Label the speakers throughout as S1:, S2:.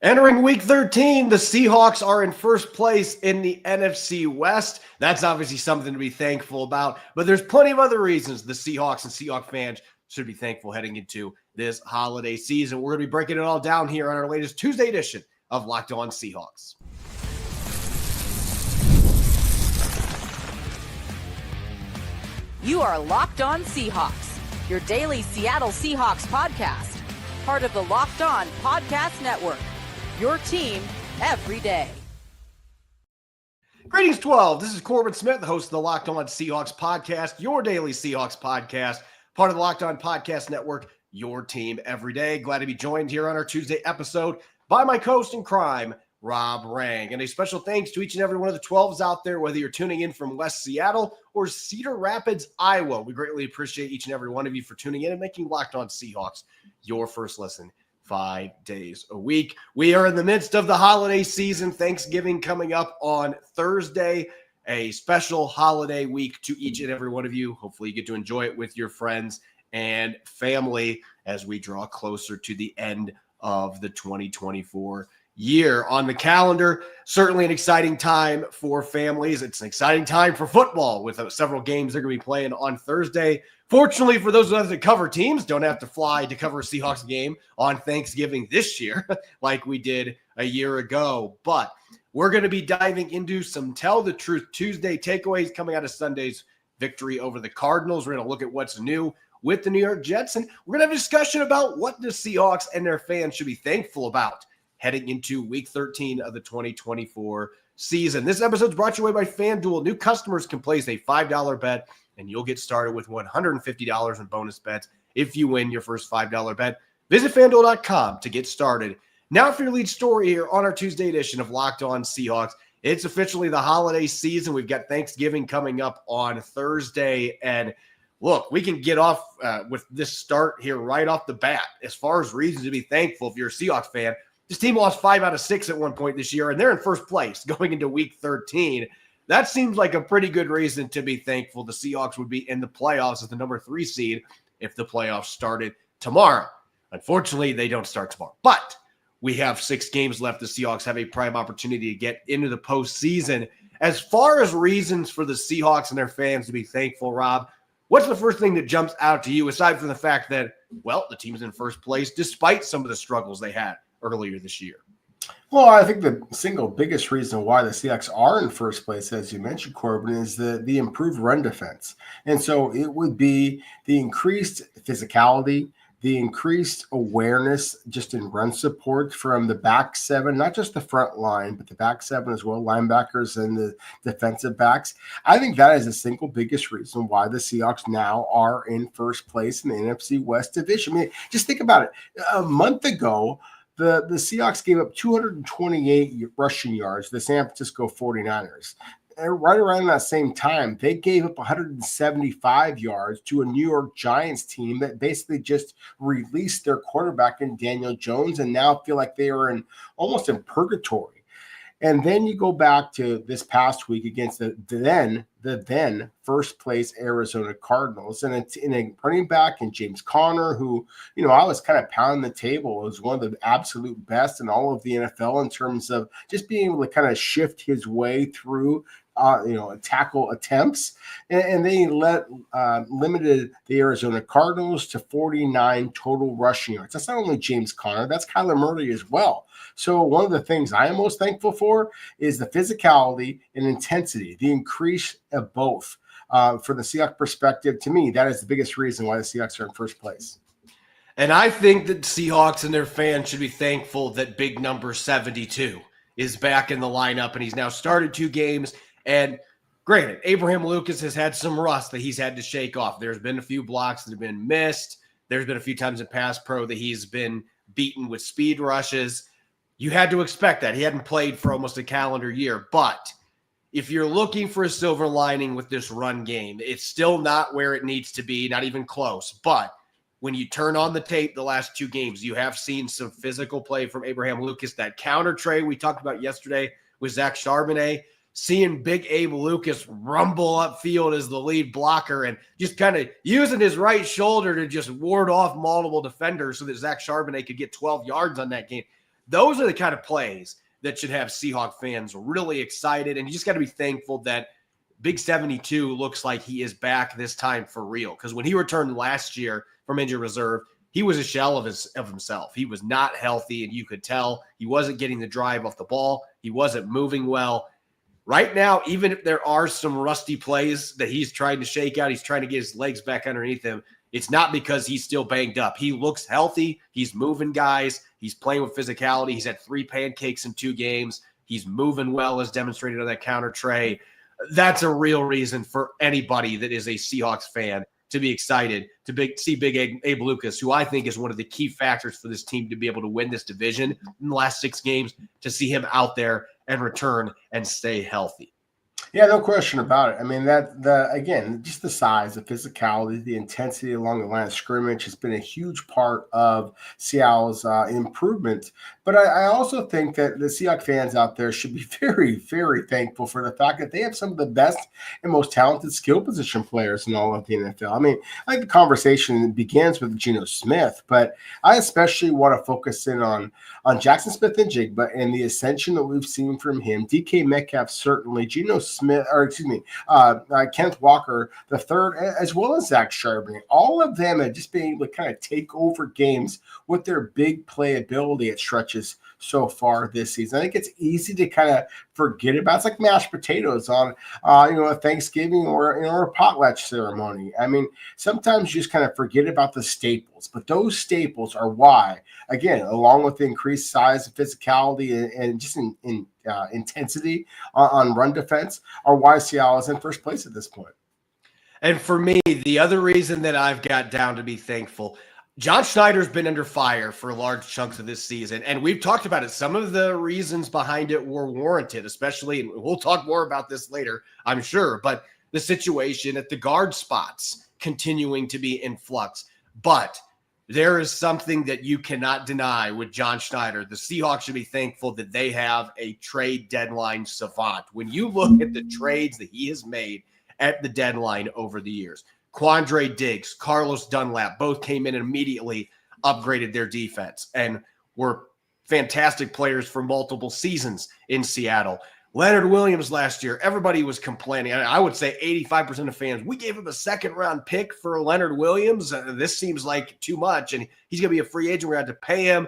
S1: Entering week 13, the Seahawks are in first place in the NFC West. That's obviously something to be thankful about, but there's plenty of other reasons the Seahawks and Seahawks fans should be thankful heading into this holiday season. We're going to be breaking it all down here on our latest Tuesday edition of Locked On Seahawks.
S2: You are Locked On Seahawks, your daily Seattle Seahawks podcast, part of the Locked On Podcast Network. Your team every day.
S1: Greetings, 12. This is Corbin Smith, the host of the Locked On Seahawks podcast, your daily Seahawks podcast, part of the Locked On Podcast Network, your team every day. Glad to be joined here on our Tuesday episode by my co-host in crime, Rob Rang. And a special thanks to each and every one of the 12s out there, whether you're tuning in from West Seattle or Cedar Rapids, Iowa. We greatly appreciate each and every one of you for tuning in and making Locked On Seahawks your first listen 5 days a week. We are in the midst of the holiday season. Thanksgiving coming up on Thursday, a special holiday week to each and every one of you. Hopefully you get to enjoy it with your friends and family as we draw closer to the end of the 2024 year. On the calendar, certainly an exciting time for families. It's an exciting time for football with several games they're going to be playing on Thursday. Fortunately, for those of us that cover teams, don't have to fly to cover a Seahawks game on Thanksgiving this year like we did a year ago. But we're going to be diving into some Tell the Truth Tuesday takeaways coming out of Sunday's victory over the Cardinals. We're going to look at what's new with the New York Jets, and we're going to have a discussion about what the Seahawks and their fans should be thankful about heading into Week 13 of the 2024 season. This episode is brought to you by FanDuel. New customers can place a $5 bet, and you'll get started with $150 in bonus bets if you win your first $5 bet. Visit FanDuel.com to get started. Now for your lead story here on our Tuesday edition of Locked On Seahawks. It's officially the holiday season. We've got Thanksgiving coming up on Thursday, and look, we can get off with this start here right off the bat. As far as reasons to be thankful, if you're a Seahawks fan, this team lost 5 out of 6 at one point this year, and they're in first place going into Week 13. That seems like a pretty good reason to be thankful. The Seahawks would be in the playoffs as the number 3 seed if the playoffs started tomorrow. Unfortunately, they don't start tomorrow. But we have 6 games left. The Seahawks have a prime opportunity to get into the postseason. As far as reasons for the Seahawks and their fans to be thankful, Rob, what's the first thing that jumps out to you, aside from the fact that, well, the team's in first place despite some of the struggles they had earlier this year?
S3: Well, I think the single biggest reason why the Seahawks are in first place, as you mentioned, Corbin, is the improved run defense. And so it would be the increased physicality, the increased awareness just in run support from the back seven, not just the front line, but the back seven as well, linebackers and the defensive backs. I think that is the single biggest reason why the Seahawks now are in first place in the NFC West division. I mean, just think about it. A month ago, the Seahawks gave up 228 rushing yards to the San Francisco 49ers. And right around that same time, they gave up 175 yards to a New York Giants team that basically just released their quarterback in Daniel Jones and now feel like they are almost in purgatory. And then you go back to this past week against the then first place Arizona Cardinals, and it's in a running back in James Conner, who, I was kind of pounding the table as one of the absolute best in all of the NFL in terms of just being able to kind of shift his way through tackle attempts, and they limited the Arizona Cardinals to 49 total rushing yards. That's not only James Conner, that's Kyler Murray as well. So one of the things I am most thankful for is the physicality and intensity, the increase of both. For the Seahawks perspective, to me, that is the biggest reason why the Seahawks are in first place.
S1: And I think that Seahawks and their fans should be thankful that big number 72 is back in the lineup, and he's now started 2 games. And granted, Abraham Lucas has had some rust that he's had to shake off. There's been a few blocks that have been missed. There's been a few times in pass pro that he's been beaten with speed rushes. You had to expect that. He hadn't played for almost a calendar year. But if you're looking for a silver lining with this run game, it's still not where it needs to be, not even close. But when you turn on the tape the last 2 games, you have seen some physical play from Abraham Lucas. That counter trade we talked about yesterday with Zach Charbonnet, seeing big Abe Lucas rumble upfield as the lead blocker and just kind of using his right shoulder to just ward off multiple defenders so that Zach Charbonnet could get 12 yards on that game. Those are the kind of plays that should have Seahawk fans really excited. And you just got to be thankful that Big 72 looks like he is back this time for real. Because when he returned last year from injured reserve, he was a shell of himself. He was not healthy, and you could tell he wasn't getting the drive off the ball. He wasn't moving well. Right now, even if there are some rusty plays that he's trying to shake out, he's trying to get his legs back underneath him, it's not because he's still banged up. He looks healthy. He's moving guys. He's playing with physicality. He's had 3 pancakes in 2 games. He's moving well, as demonstrated on that counter tray. That's a real reason for anybody that is a Seahawks fan to be excited to see Big Abe Lucas, who I think is one of the key factors for this team to be able to win this division in the last 6 games, to see him out there and return and stay healthy.
S3: Yeah, no question about it. I mean, again, just the size, the physicality, the intensity along the line of scrimmage has been a huge part of Seattle's improvement. But I also think that the Seahawks fans out there should be very, very thankful for the fact that they have some of the best and most talented skill position players in all of the NFL. I mean, I think the conversation begins with Geno Smith, but I especially want to focus in on Jackson Smith-Njigba and the ascension that we've seen from him. DK Metcalf, certainly, Geno Smith, Kenneth Walker the third, as well as Zach Charbonnet. All of them have just been able to kind of take over games with their big playability at stretches so far this season. I think it's easy to kind of forget about. It's like mashed potatoes on a Thanksgiving or a potlatch ceremony. I mean, sometimes you just kind of forget about the staples, but those staples are why, again, along with the increased size and physicality and just in intensity on run defense, are why Seattle is in first place at this point.
S1: And for me, the other reason that I've got down to be thankful, John Schneider's been under fire for large chunks of this season, and we've talked about it. Some of the reasons behind it were warranted, especially, and we'll talk more about this later, I'm sure, but the situation at the guard spots continuing to be in flux. But there is something that you cannot deny with John Schneider. The Seahawks should be thankful that they have a trade deadline savant. When you look at the trades that he has made at the deadline over the years, Quandre Diggs, Carlos Dunlap, both came in and immediately upgraded their defense and were fantastic players for multiple seasons in Seattle. Leonard Williams last year, everybody was complaining. I would say 85% of fans, we gave him a 2nd-round pick for Leonard Williams. This seems like too much, and he's going to be a free agent. We're going to have to pay him.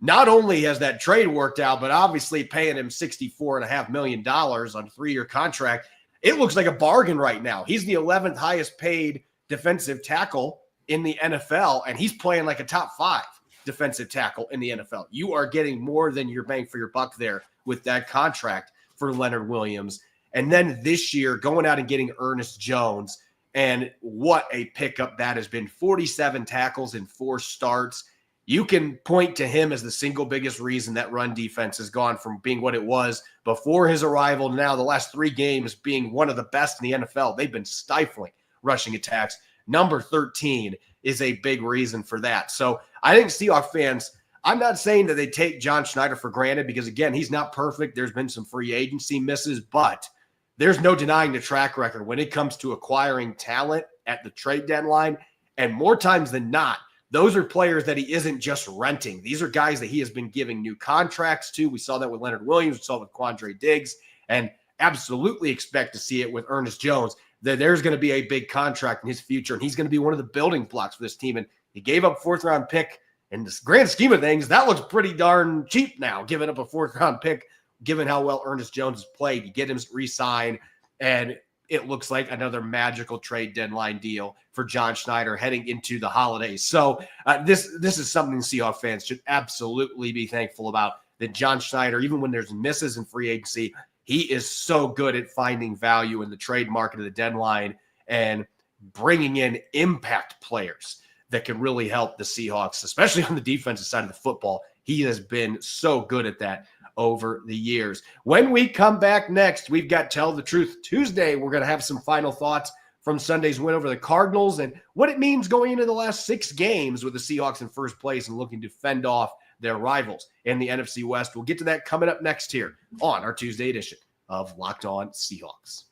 S1: Not only has that trade worked out, but obviously paying him $64.5 million on a 3-year contract. It looks like a bargain right now. He's the 11th highest paid defensive tackle in the NFL, and he's playing like a top 5 defensive tackle in the NFL. You are getting more than your bang for your buck there with that contract for Leonard Williams. And then this year, going out and getting Ernest Jones, and what a pickup that has been. 47 tackles in 4 starts. You can point to him as the single biggest reason that run defense has gone from being what it was before his arrival to now the last 3 games being one of the best in the NFL. They've been stifling rushing attacks. Number 13 is a big reason for that. So I think Seahawks fans, I'm not saying that they take John Schneider for granted because, again, he's not perfect. There's been some free agency misses, but there's no denying the track record when it comes to acquiring talent at the trade deadline. And more times than not, those are players that he isn't just renting. These are guys that he has been giving new contracts to. We saw that with Leonard Williams. We saw it with Quandre Diggs, and absolutely expect to see it with Ernest Jones. That there's going to be a big contract in his future, and he's going to be one of the building blocks for this team. And he gave up a 4th-round pick. In the grand scheme of things, that looks pretty darn cheap now, giving up a 4th-round pick, given how well Ernest Jones has played. You get him re-signed, and it looks like another magical trade deadline deal for John Schneider heading into the holidays. So this is something Seahawks fans should absolutely be thankful about, that John Schneider, even when there's misses in free agency, he is so good at finding value in the trade market at the deadline and bringing in impact players that can really help the Seahawks, especially on the defensive side of the football. He has been so good at that over the years. When we come back next, we've got Tell the Truth Tuesday. We're going to have some final thoughts from Sunday's win over the Cardinals and what it means going into the last 6 games with the Seahawks in first place and looking to fend off their rivals in the NFC West. We'll get to that coming up next here on our Tuesday edition of Locked On Seahawks.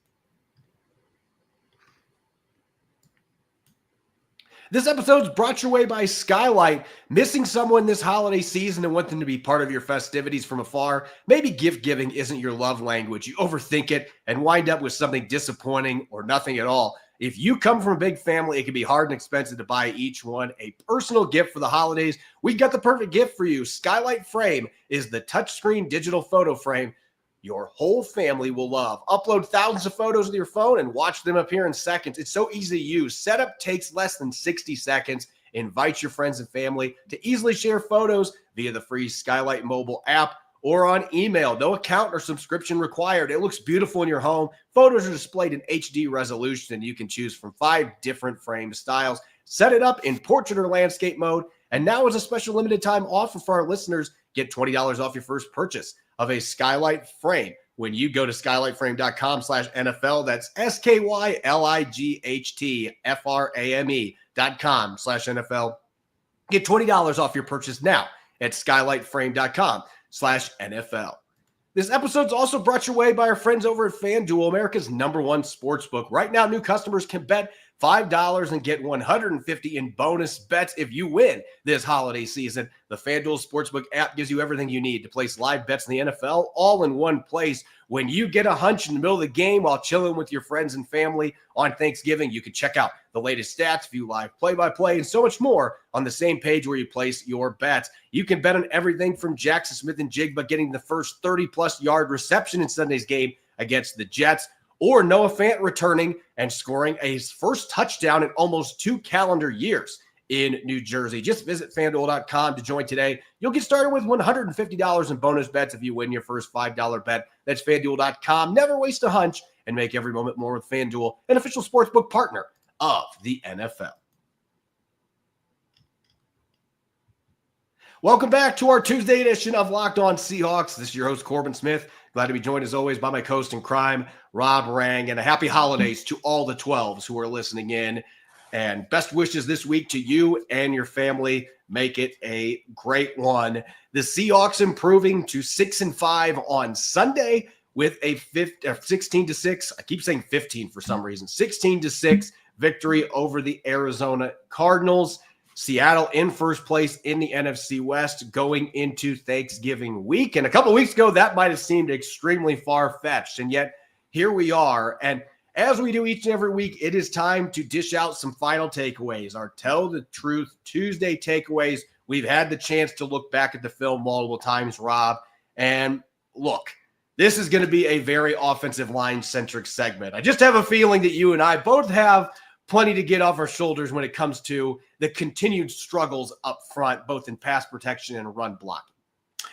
S1: This episode is brought your way by Skylight. Missing someone this holiday season and want them to be part of your festivities from afar? Maybe gift giving isn't your love language. You overthink it and wind up with something disappointing or nothing at all. If you come from a big family, it can be hard and expensive to buy each one a personal gift for the holidays. We got the perfect gift for you. Skylight Frame is the touchscreen digital photo frame your whole family will love. Upload thousands of photos with your phone and watch them appear in seconds. It's so easy to use. Setup takes less than 60 seconds. Invite your friends and family to easily share photos via the free Skylight mobile app or on email. No account or subscription required. It looks beautiful in your home. Photos are displayed in HD resolution, and you can choose from 5 different frame styles. Set it up in portrait or landscape mode. And now is a special limited time offer for our listeners. Get $20 off your first purchase of a Skylight frame when you go to skylightframe.com/NFL. That's SKYLIGHTFRAME.com/NFL. Get $20 off your purchase now at skylightframe.com/NFL. This episode is also brought your way by our friends over at FanDuel, America's #1 sportsbook. Right now, new customers can bet $5 and get $150 in bonus bets if you win this holiday season. The FanDuel Sportsbook app gives you everything you need to place live bets in the NFL all in one place. When you get a hunch in the middle of the game while chilling with your friends and family on Thanksgiving, you can check out the latest stats, view live play-by-play, and so much more on the same page where you place your bets. You can bet on everything from Jackson Smith and Jigba getting the first 30-plus yard reception in Sunday's game against the Jets, or Noah Fant returning and scoring a first touchdown in almost 2 calendar years in New Jersey. Just visit FanDuel.com to join today. You'll get started with $150 in bonus bets if you win your first $5 bet. That's FanDuel.com. Never waste a hunch and make every moment more with FanDuel, an official sportsbook partner of the NFL. Welcome back to our Tuesday edition of Locked On Seahawks. This is your host, Corbin Smith. Glad to be joined, as always, by my co-host in crime, Rob Rang. And a happy holidays to all the 12s who are listening in. And best wishes this week to you and your family. Make it a great one. The Seahawks improving to 6-5 on Sunday with a 16-6. I keep saying 15 for some reason. 16-6 victory over the Arizona Cardinals. Seattle in first place in the NFC West going into Thanksgiving week. And a couple of weeks ago, that might have seemed extremely far-fetched. And yet, here we are. And as we do each and every week, it is time to dish out some final takeaways. Our Tell the Truth Tuesday takeaways. We've had the chance to look back at the film multiple times, Rob. And look, this is going to be a very offensive line-centric segment. I just have a feeling that you and I both have plenty to get off our shoulders when it comes to the continued struggles up front, both in pass protection and run blocking.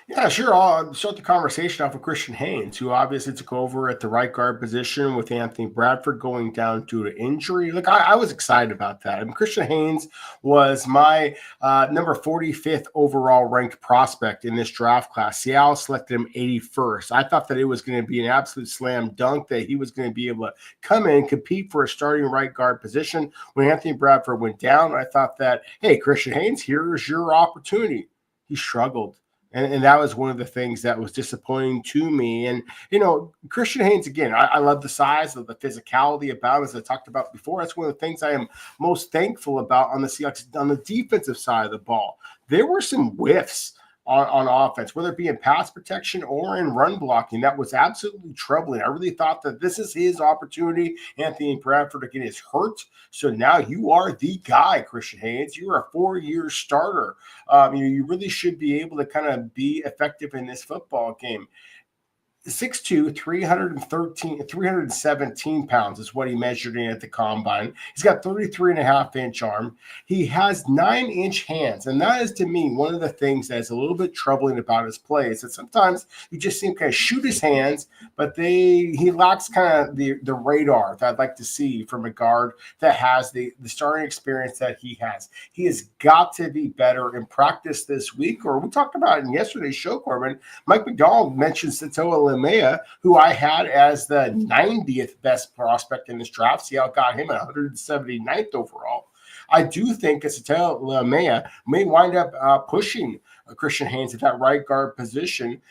S3: Yeah, sure. I'll start the conversation off with Christian Haynes, who obviously took over at the right guard position with Anthony Bradford going down due to injury. Look, I was excited about that. I mean, Christian Haynes was my number 45th overall ranked prospect in this draft class. Seattle selected him 81st. I thought that it was going to be an absolute slam dunk, that he was going to be able to come in, compete for a starting right guard position. When Anthony Bradford went down, I thought that, hey, Christian Haynes, here's your opportunity. He struggled. And that was one of the things that was disappointing to me. And, you know, Christian Haynes, again, I love the size, of the physicality about him, as I talked about before. That's one of the things I am most thankful about on the Seahawks, on the defensive side of the ball. There were some whiffs on offense, whether it be in pass protection or in run blocking. That was absolutely troubling. I really thought that this is his opportunity. Anthony Bradford, again, is hurt. So now you are the guy, Christian Haynes. You're a 4-year starter. You really should be able to kind of be effective in this football game. 6'2", 317 pounds is what he measured in at the combine. He's got 33.5-inch arm. He has 9-inch hands, and that is, to me, one of the things that is a little bit troubling about his play is that sometimes you just see him kind of shoot his hands, but he lacks kind of the radar that I'd like to see from a guard that has the starting experience that he has. He has got to be better in practice this week, or we talked about it in yesterday's show, Corbin. Mike McDonald mentioned Satoa Lemea, who I had as the 90th best prospect in this draft. Seattle got him at 179th overall. I do think Satoa Lemea may wind up pushing Christian Haynes at that right guard position,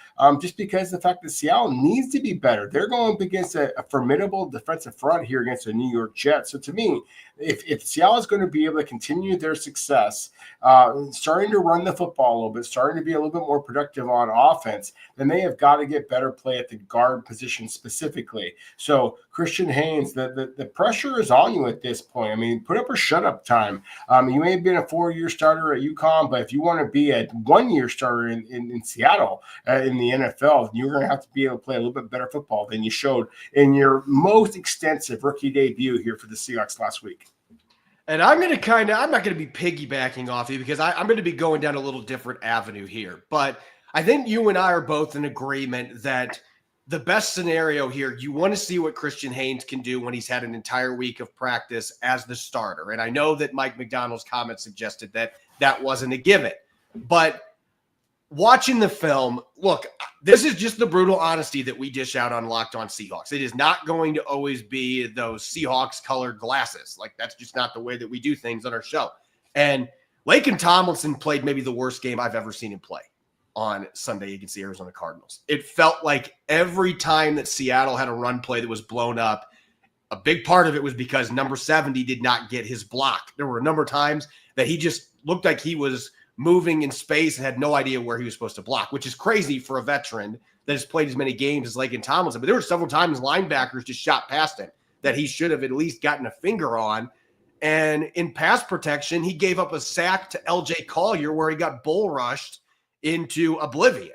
S3: just because of the fact that Seattle needs to be better. They're going up against a formidable defensive front here against the New York Jets. So to me, if Seattle is going to be able to continue their success, starting to run the football a little bit, starting to be a little bit more productive on offense, then they have got to get better play at the guard position specifically. So Christian Haynes, the pressure is on you at this point. I mean, put up or shut up time. You may have been a 4-year starter at UConn, but if you want to be a 1-year starter in Seattle in the NFL, you're going to have to be able to play a little bit better football than you showed in your most extensive rookie debut here for the Seahawks last week.
S1: And I'm not going to be piggybacking off you because I'm going to be going down a little different avenue here. But I think you and I are both in agreement that the best scenario here, you want to see what Christian Haynes can do when he's had an entire week of practice as the starter. And I know that Mike McDonald's comment suggested that that wasn't a given. But watching the film, look, this is just the brutal honesty that we dish out on Locked On Seahawks. It is not going to always be those Seahawks colored glasses. Like, that's just not the way that we do things on our show. And Laken Tomlinson played maybe the worst game I've ever seen him play on Sunday against the Arizona Cardinals. It felt like every time that Seattle had a run play that was blown up, a big part of it was because number 70 did not get his block. There were a number of times that he just looked like he was moving in space and had no idea where he was supposed to block, which is crazy for a veteran that has played as many games as Laken Tomlinson. But there were several times linebackers just shot past him that he should have at least gotten a finger on. And in pass protection, he gave up a sack to LJ Collier where he got bull rushed into oblivion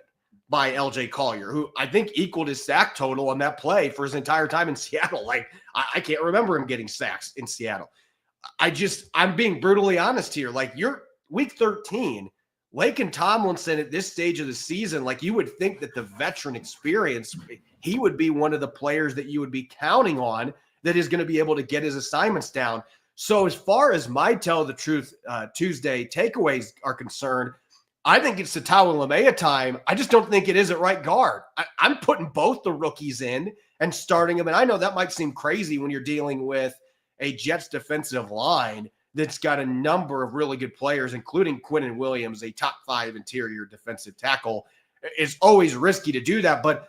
S1: by LJ Collier, who I think equaled his sack total on that play for his entire time in Seattle. Like, I can't remember him getting sacks in Seattle. I'm being brutally honest here. Like, you're week 13, Laken Tomlinson at this stage of the season, like, you would think that the veteran experience, he would be one of the players that you would be counting on that is going to be able to get his assignments down. So as far as my Tell the Truth Tuesday takeaways are concerned, I think it's the Tawalamea time. I just don't think it is at right guard. I'm putting both the rookies in and starting them. And I know that might seem crazy when you're dealing with a Jets defensive line that's got a number of really good players, including Quinnen Williams, a top 5 interior defensive tackle. It's always risky to do that, but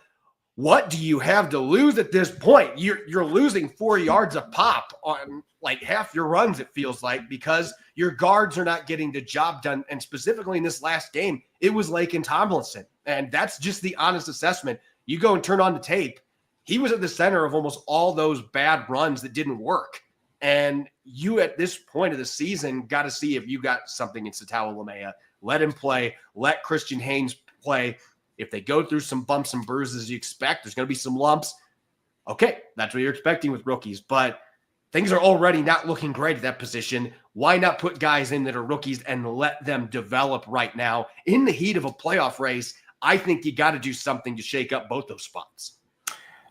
S1: what do you have to lose at this point? You're losing 4 yards a pop on like half your runs, it feels like, because your guards are not getting the job done. And specifically in this last game, it was Laken Tomlinson. And that's just the honest assessment. You go and turn on the tape. He was at the center of almost all those bad runs that didn't work. And you, at this point of the season, got to see if you got something in Tawalamea. Let him play. Let Christian Haynes play. If they go through some bumps and bruises you expect, there's going to be some lumps. Okay, that's what you're expecting with rookies. But things are already not looking great at that position. Why not put guys in that are rookies and let them develop right now? In the heat of a playoff race, I think you got to do something to shake up both those spots.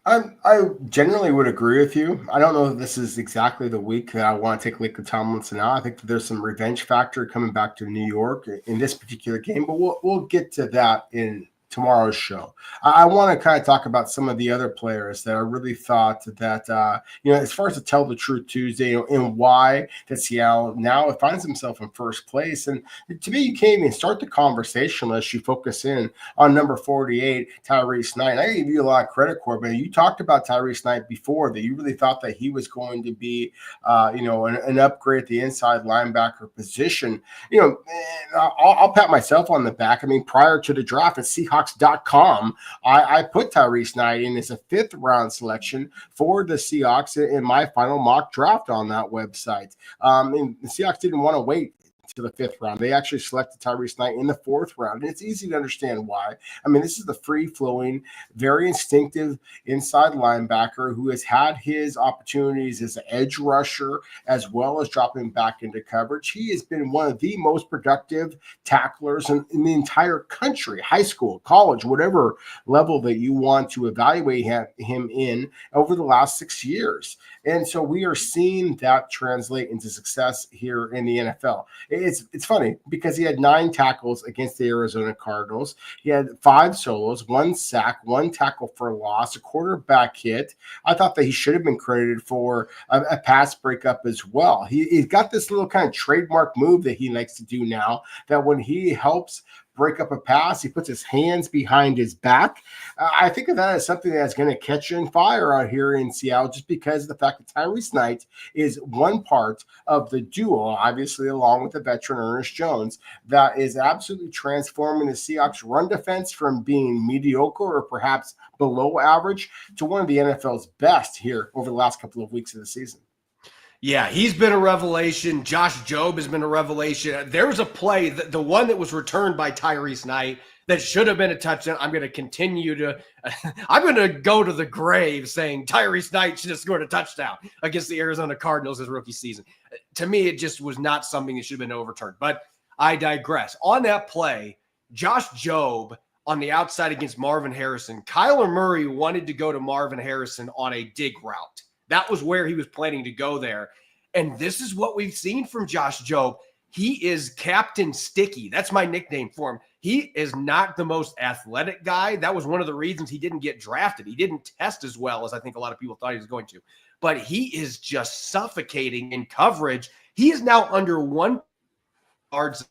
S3: I generally would agree with you. I don't know if this is exactly the week that I want to take Laken Tomlinson out. I think that there's some revenge factor coming back to New York in this particular game, but we'll get to that in tomorrow's show. I want to kind of talk about some of the other players that I really thought that, as far as the Tell the Truth Tuesday, and why that Seattle now finds himself in first place. And to me, you can't even start the conversation unless you focus in on number 48, Tyrese Knight. And I give you a lot of credit, Corbin. You talked about Tyrese Knight before, that you really thought that he was going to be, an upgrade at the inside linebacker position. I'll pat myself on the back. I mean, prior to the draft at Seahawks.com, I put Tyrese Knight in as a 5th round selection for the Seahawks in my final mock draft on that website. And the Seahawks didn't want to wait to the 5th round. They actually selected Tyrese Knight in the 4th round. And it's easy to understand why. I mean, this is the free-flowing, very instinctive inside linebacker who has had his opportunities as an edge rusher as well as dropping back into coverage. He has been one of the most productive tacklers in the entire country, high school, college, whatever level that you want to evaluate him in over the last 6 years. And so we are seeing that translate into success here in the NFL. It's funny because he had 9 tackles against the Arizona Cardinals. He had 5 solos, 1 sack, 1 tackle for loss, a quarterback hit. I thought that he should have been credited for a pass breakup as well. He's got this little kind of trademark move that he likes to do now, that when he helps break up a pass. He puts his hands behind his back. I think of that as something that's going to catch on fire out here in Seattle, just because of the fact that Tyrese Knight is one part of the duo, obviously along with the veteran Ernest Jones, that is absolutely transforming the Seahawks run defense from being mediocre or perhaps below average to one of the NFL's best here over the last couple of weeks of the season.
S1: Yeah, he's been a revelation. Josh Jobe has been a revelation. There was a play, the one that was returned by Tyrese Knight, that should have been a touchdown. I'm going to go to the grave saying Tyrese Knight should have scored a touchdown against the Arizona Cardinals his rookie season. To me, it just was not something that should have been overturned. But I digress. On that play, Josh Jobe on the outside against Marvin Harrison, Kyler Murray wanted to go to Marvin Harrison on a dig route. That was where he was planning to go there. And this is what we've seen from Josh Jobe. He is Captain Sticky. That's my nickname for him. He is not the most athletic guy. That was one of the reasons he didn't get drafted. He didn't test as well as I think a lot of people thought he was going to. But he is just suffocating in coverage. He is now under 1 yards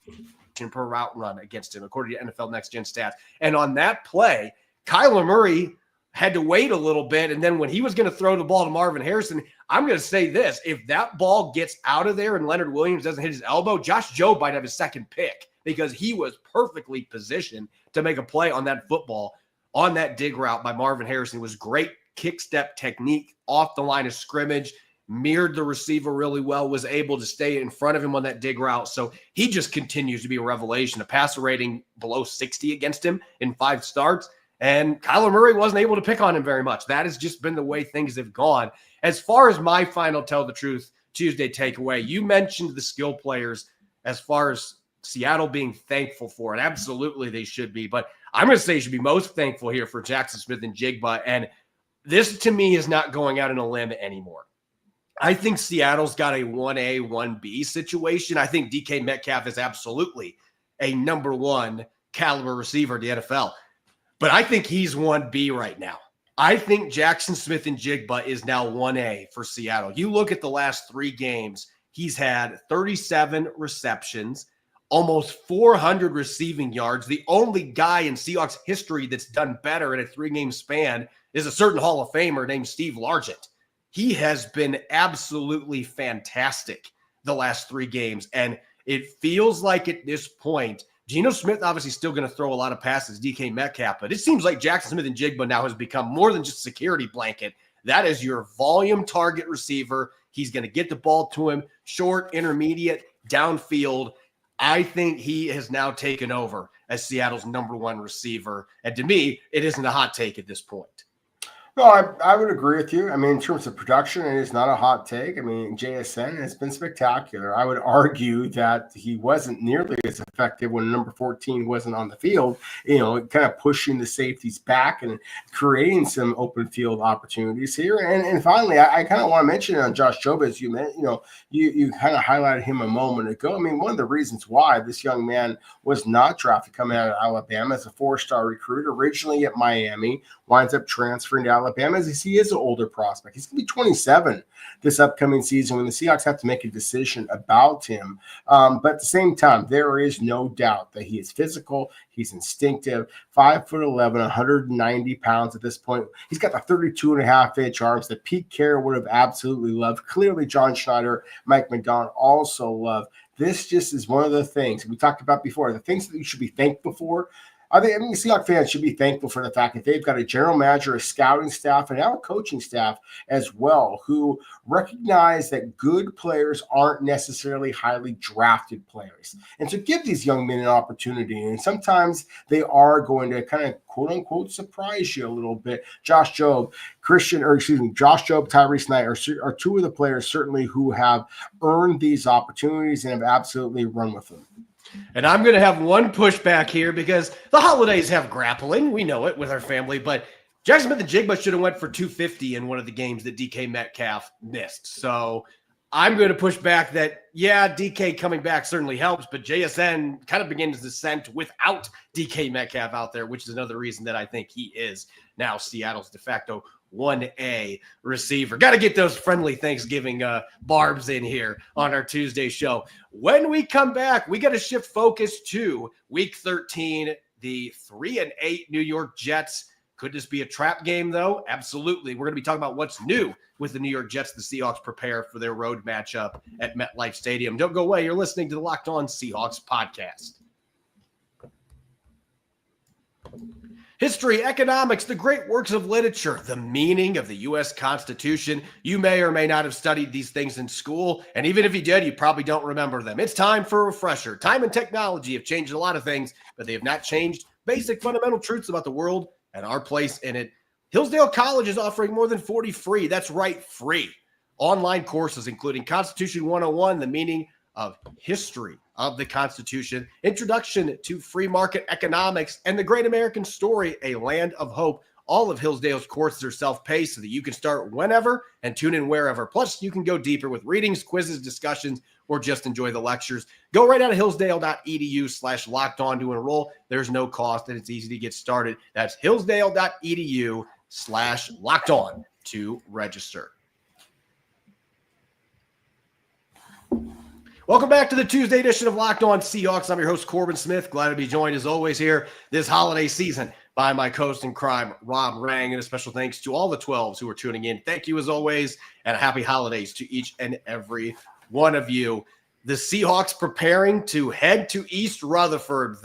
S1: per route run against him, according to NFL Next Gen stats. And on that play, Kyler Murray had to wait a little bit. And then when he was going to throw the ball to Marvin Harrison, I'm going to say this. If that ball gets out of there and Leonard Williams doesn't hit his elbow, Josh Jobe might have his second pick, because he was perfectly positioned to make a play on that football. On that dig route by Marvin Harrison, it was great kick step technique off the line of scrimmage, mirrored the receiver really well, was able to stay in front of him on that dig route. So he just continues to be a revelation. A passer rating below 60 against him in 5 starts. And Kyler Murray wasn't able to pick on him very much. That has just been the way things have gone. As far as my final Tell the Truth Tuesday takeaway, you mentioned the skill players as far as Seattle being thankful for it. Absolutely they should be. But I'm going to say you should be most thankful here for Jackson Smith and Jigba. And this, to me, is not going out on a limb anymore. I think Seattle's got a 1A, 1B situation. I think DK Metcalf is absolutely a number 1 caliber receiver in the NFL. But I think he's 1B right now. I think Jackson Smith and Jigba is now 1A for Seattle. You look at the last 3 games, he's had 37 receptions, almost 400 receiving yards. The only guy in Seahawks history that's done better in a 3-game span is a certain Hall of Famer named Steve Largent. He has been absolutely fantastic the last 3 games. And it feels like at this point, Geno Smith obviously still going to throw a lot of passes, DK Metcalf, but it seems like Jackson Smith and Jigba now has become more than just a security blanket. That is your volume target receiver. He's going to get the ball to him, short, intermediate, downfield. I think he has now taken over as Seattle's number 1 receiver. And to me, it isn't a hot take at this point.
S3: No, I would agree with you. I mean, in terms of production, it is not a hot take. I mean, JSN has been spectacular. I would argue that he wasn't nearly as effective when number 14 wasn't on the field, kind of pushing the safeties back and creating some open field opportunities here. And finally, I kind of want to mention on Josh Jobe, as you kind of highlighted him a moment ago. I mean, one of the reasons why this young man was not drafted coming out of Alabama as a 4-star recruit, originally at Miami, winds up transferring to Alabama, as he is an older prospect. He's going to be 27 this upcoming season when the Seahawks have to make a decision about him. But at the same time, there is no doubt that he is physical. He's instinctive, 5'11", 190 pounds at this point. He's got the 32.5-inch arms that Pete Carroll would have absolutely loved. Clearly, John Schneider, Mike McDonald also love. This just is one of the things we talked about before, the things that you should be thankful for. Seahawks fans should be thankful for the fact that they've got a general manager, a scouting staff, and now a coaching staff as well, who recognize that good players aren't necessarily highly drafted players. And so give these young men an opportunity. And sometimes they are going to kind of quote unquote surprise you a little bit. Josh Jobe, Tyrese Knight are 2 of the players certainly who have earned these opportunities and have absolutely run with them.
S1: And I'm going to have one pushback here because the holidays have grappling. We know it with our family, but Jackson Smith and Jigba should have went for 250 in one of the games that DK Metcalf missed. So I'm going to push back that, yeah, DK coming back certainly helps, but JSN kind of begins his descent without DK Metcalf out there, which is another reason that I think he is now Seattle's de facto 1A receiver. Got to get those friendly Thanksgiving barbs in here on our Tuesday show. When we come back, we got to shift focus to Week 13, the 3-8 New York Jets. Could this be a trap game, though? Absolutely. We're going to be talking about what's new with the New York Jets. The Seahawks prepare for their road matchup at MetLife Stadium. Don't go away. You're listening to the Locked On Seahawks podcast. History, economics, the great works of literature, the meaning of the U.S. Constitution. You may or may not have studied these things in school, and even if you did, you probably don't remember them. It's time for a refresher. Time and technology have changed a lot of things, but they have not changed basic fundamental truths about the world and our place in it. Hillsdale College is offering more than 40 free, that's right, free, online courses, including Constitution 101, the meaning of history of the Constitution, introduction to free market economics, and the great American story, A Land of Hope. All of Hillsdale's courses are self-paced so that you can start whenever and tune in wherever. Plus, you can go deeper with readings, quizzes, discussions, or just enjoy the lectures. Go right out of hillsdale.edu/locked-on to enroll. There's no cost, and it's easy to get started. That's hillsdale.edu/locked-on to register. Welcome back to the Tuesday edition of Locked On Seahawks. I'm your host, Corbin Smith. Glad to be joined, as always, here this holiday season by my co-host in crime, Rob Rang. And a special thanks to all the 12s who are tuning in. Thank you, as always, and happy holidays to each and every one of you. The Seahawks preparing to head to East Rutherford.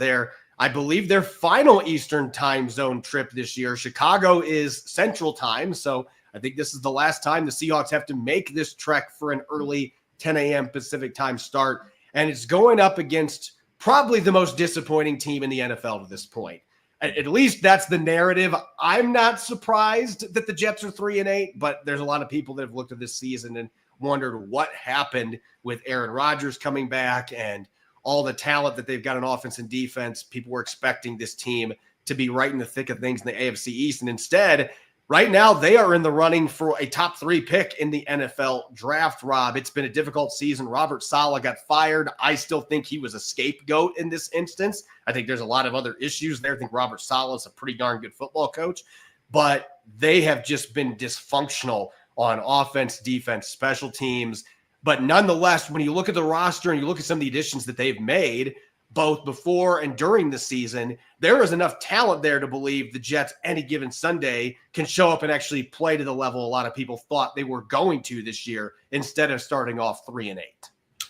S1: I believe their final Eastern time zone trip this year. Chicago is Central Time, so I think this is the last time the Seahawks have to make this trek for an early 10 a.m. Pacific time start, and it's going up against probably the most disappointing team in the NFL to this point. At least that's the narrative. I'm not surprised that the Jets are 3-8, but there's a lot of people that have looked at this season and wondered what happened with Aaron Rodgers coming back and all the talent that they've got on offense and defense. People were expecting this team to be right in the thick of things in the AFC East, and instead, right now, they are in the running for a top 3 pick in the NFL draft, Rob. It's been a difficult season. Robert Saleh got fired. I still think he was a scapegoat in this instance. I think there's a lot of other issues there. I think Robert Saleh is a pretty darn good football coach, but they have just been dysfunctional on offense, defense, special teams. But nonetheless, when you look at the roster and you look at some of the additions that they've made, both before and during the season, there is enough talent there to believe the Jets any given Sunday can show up and actually play to the level a lot of people thought they were going to this year instead of starting off 3-8.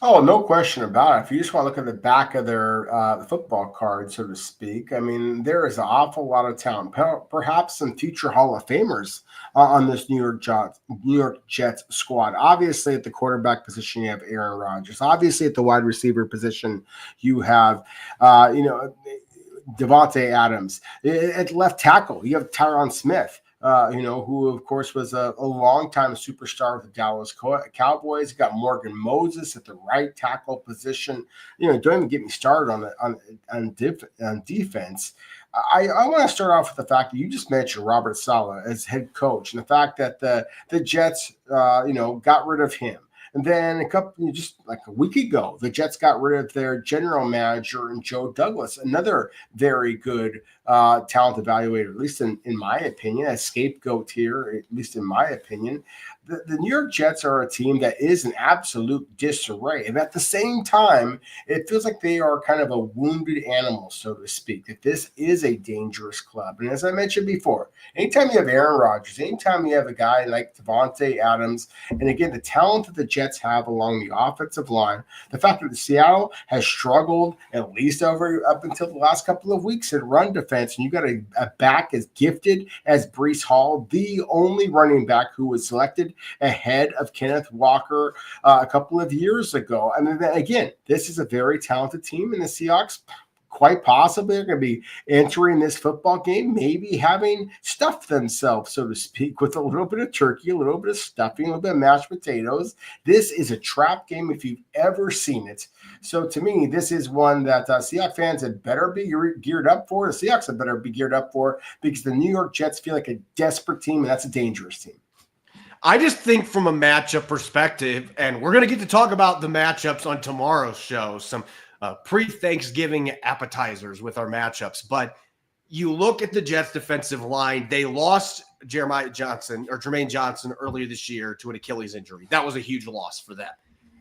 S3: Oh, no question about it. If you just want to look at the back of their football card, so to speak, I mean, there is an awful lot of talent, perhaps some future Hall of Famers on this New York Jets squad. Obviously, at the quarterback position, you have Aaron Rodgers. Obviously, at the wide receiver position, you have, Devontae Adams. At left tackle, you have Tyron Smith. Who, of course, was a longtime superstar with the Dallas Cowboys. You got Morgan Moses at the right tackle position. Don't even get me started on defense. I want to start off with the fact that you just mentioned Robert Saleh as head coach and the fact that the Jets, got rid of him. And then just like a week ago, the Jets got rid of their general manager and Joe Douglas, another very good talent evaluator, at least in my opinion, a scapegoat here, at least in my opinion. The New York Jets are a team that is in absolute disarray. And at the same time, it feels like they are kind of a wounded animal, so to speak, that this is a dangerous club. And as I mentioned before, anytime you have Aaron Rodgers, anytime you have a guy like Devontae Adams, and again, the talent that the Jets have along the offensive line, the fact that Seattle has struggled at least up until the last couple of weeks at run defense, and you got a back as gifted as Breece Hall, the only running back who was selected ahead of Kenneth Walker a couple of years ago. I mean, again, this is a very talented team, and the Seahawks quite possibly are going to be entering this football game, maybe having stuffed themselves, so to speak, with a little bit of turkey, a little bit of stuffing, a little bit of mashed potatoes. This is a trap game if you've ever seen it. So to me, this is one that Seahawks fans had better be geared up for. The Seahawks had better be geared up for because the New York Jets feel like a desperate team, and that's a dangerous team.
S1: I just think from a matchup perspective, and we're going to get to talk about the matchups on tomorrow's show, some pre-Thanksgiving appetizers with our matchups, but you look at the Jets defensive line, they lost Jermaine Johnson earlier this year to an Achilles injury. That was a huge loss for them.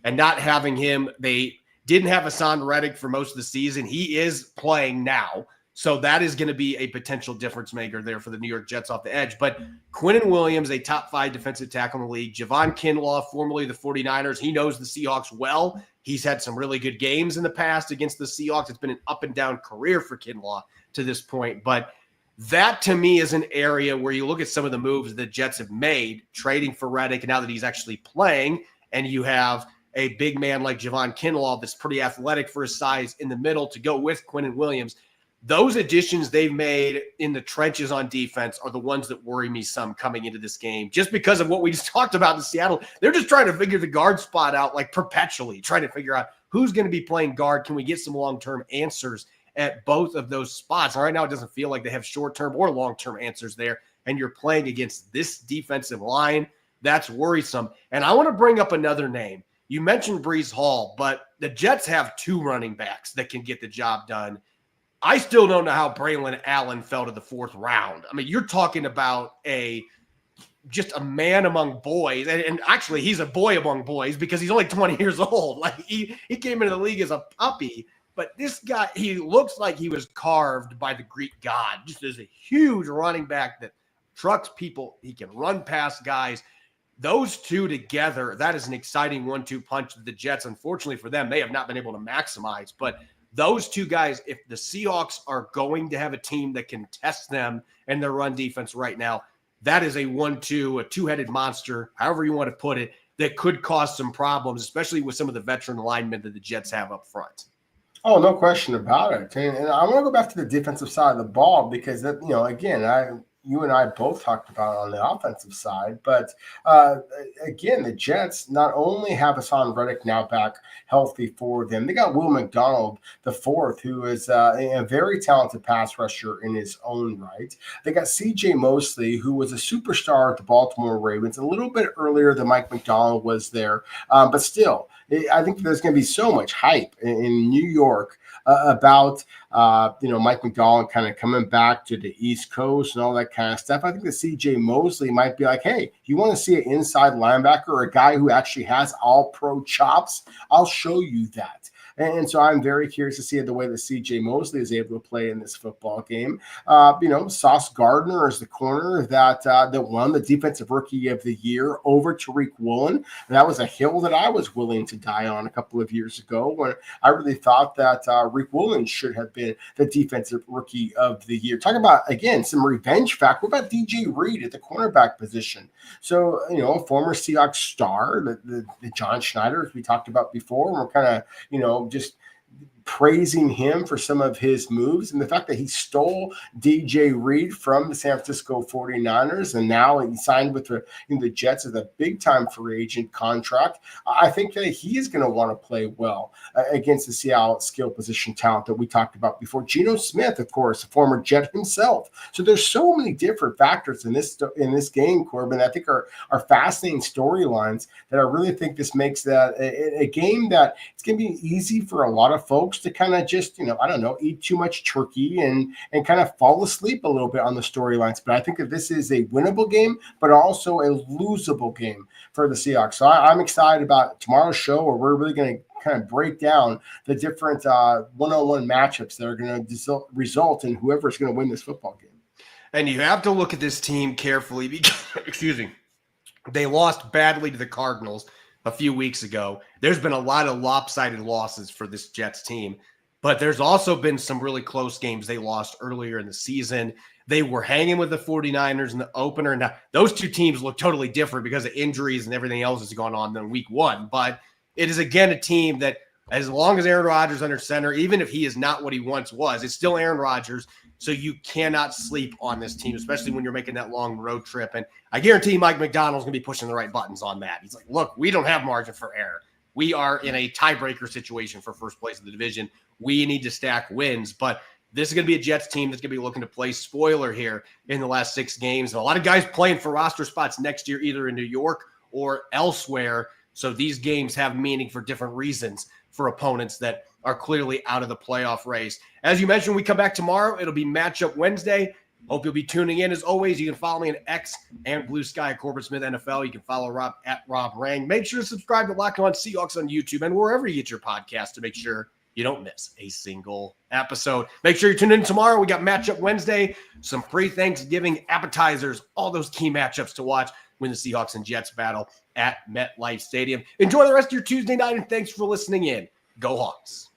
S1: And not having him, they didn't have Hassan Reddick for most of the season. He is playing now. So that is going to be a potential difference maker there for the New York Jets off the edge. But Quinnen Williams, a top 5 defensive tackle in the league. Javon Kinlaw, formerly the 49ers. He knows the Seahawks well. He's had some really good games in the past against the Seahawks. It's been an up and down career for Kinlaw to this point. But that to me is an area where you look at some of the moves the Jets have made, trading for Reddick, and now that he's actually playing, and you have a big man like Javon Kinlaw that's pretty athletic for his size in the middle to go with Quinnen Williams. Those additions they've made in the trenches on defense are the ones that worry me some coming into this game, just because of what we just talked about in Seattle. They're just trying to figure the guard spot out, like perpetually, trying to figure out who's going to be playing guard. Can we get some long-term answers at both of those spots? And right now, it doesn't feel like they have short-term or long-term answers there, and you're playing against this defensive line. That's worrisome. And I want to bring up another name. You mentioned Breece Hall, but the Jets have 2 running backs that can get the job done. I still don't know how Braylon Allen fell to the 4th round. I mean, you're talking about just a man among boys. And actually, he's a boy among boys because he's only 20 years old. Like, he came into the league as a puppy. But this guy, he looks like he was carved by the Greek god. Just as a huge running back that trucks people. He can run past guys. Those 2 together, that is an exciting 1-2 punch that the Jets, unfortunately for them, they have not been able to maximize. But those 2 guys, if the Seahawks are going to have a team that can test them and their run defense right now, that is a 1-2, a 2-headed monster, however you want to put it, that could cause some problems, especially with some of the veteran linemen that the Jets have up front.
S3: Oh, no question about it. And I want to go back to the defensive side of the ball because, that, again, you and I both talked about it on the offensive side. But, again, the Jets not only have Hassan Reddick now back healthy for them, they got Will McDonald, the 4th, who is a very talented pass rusher in his own right. They got C.J. Mosley, who was a superstar at the Baltimore Ravens a little bit earlier than Mike McDonald was there. But still, I think there's going to be so much hype in New York about Mike McDonald kind of coming back to the East Coast and all that kind of stuff. I think that C.J. Mosley might be like, hey, you want to see an inside linebacker or a guy who actually has all-pro chops? I'll show you that. And so I'm very curious to see the way that C.J. Mosley is able to play in this football game. Sauce Gardner is the corner that won the Defensive Rookie of the Year over Tariq Woolen. And that was a hill that I was willing to die on a couple of years ago when I really thought that Tariq Woolen should have been the Defensive Rookie of the Year. Talk about, again, some revenge factor. What about DJ Reed at the cornerback position? So, a former Seahawks star, the John Schneider, as we talked about before, and we're kind of, just praising him for some of his moves and the fact that he stole DJ Reed from the San Francisco 49ers and now he signed with the Jets as a big-time free agent contract. I think that he is going to want to play well against the Seattle skill position talent that we talked about before. Geno Smith, of course, a former Jet himself. So there's so many different factors in this game, Corbin, I think are fascinating storylines that I really think this makes that a game that it's going to be easy for a lot of folks to kind of just, eat too much turkey and kind of fall asleep a little bit on the storylines. But I think that this is a winnable game, but also a losable game for the Seahawks. So I'm excited about tomorrow's show where we're really going to kind of break down the different one-on-one matchups that are going to result in whoever's going to win this football game.
S1: And you have to look at this team carefully because, they lost badly to the Cardinals a few weeks ago. There's been a lot of lopsided losses for this Jets team, but there's also been some really close games they lost earlier in the season. They were hanging with the 49ers in the opener. Now, those 2 teams look totally different because of injuries and everything else that's gone on in week 1. But it is, again, a team that as long as Aaron Rodgers under center, even if he is not what he once was, it's still Aaron Rodgers. So you cannot sleep on this team, especially when you're making that long road trip. And I guarantee Mike McDonald's going to be pushing the right buttons on that. He's like, look, we don't have margin for error. We are in a tiebreaker situation for first place in the division. We need to stack wins. But this is going to be a Jets team that's going to be looking to play spoiler here in the last 6 games. And a lot of guys playing for roster spots next year, either in New York or elsewhere. So these games have meaning for different reasons for opponents that are clearly out of the playoff race. As you mentioned, we come back tomorrow. It'll be Matchup Wednesday. Hope you'll be tuning in. As always, you can follow me on X and Blue Sky at Corbin Smith NFL. You can follow Rob at Rob Rang. Make sure to subscribe to Locked On Seahawks on YouTube and wherever you get your podcast to make sure you don't miss a single episode. Make sure you tune in tomorrow. We got Matchup Wednesday, some pre-Thanksgiving appetizers, all those key matchups to watch when the Seahawks and Jets battle at MetLife Stadium. Enjoy the rest of your Tuesday night, and thanks for listening in. Go Hawks.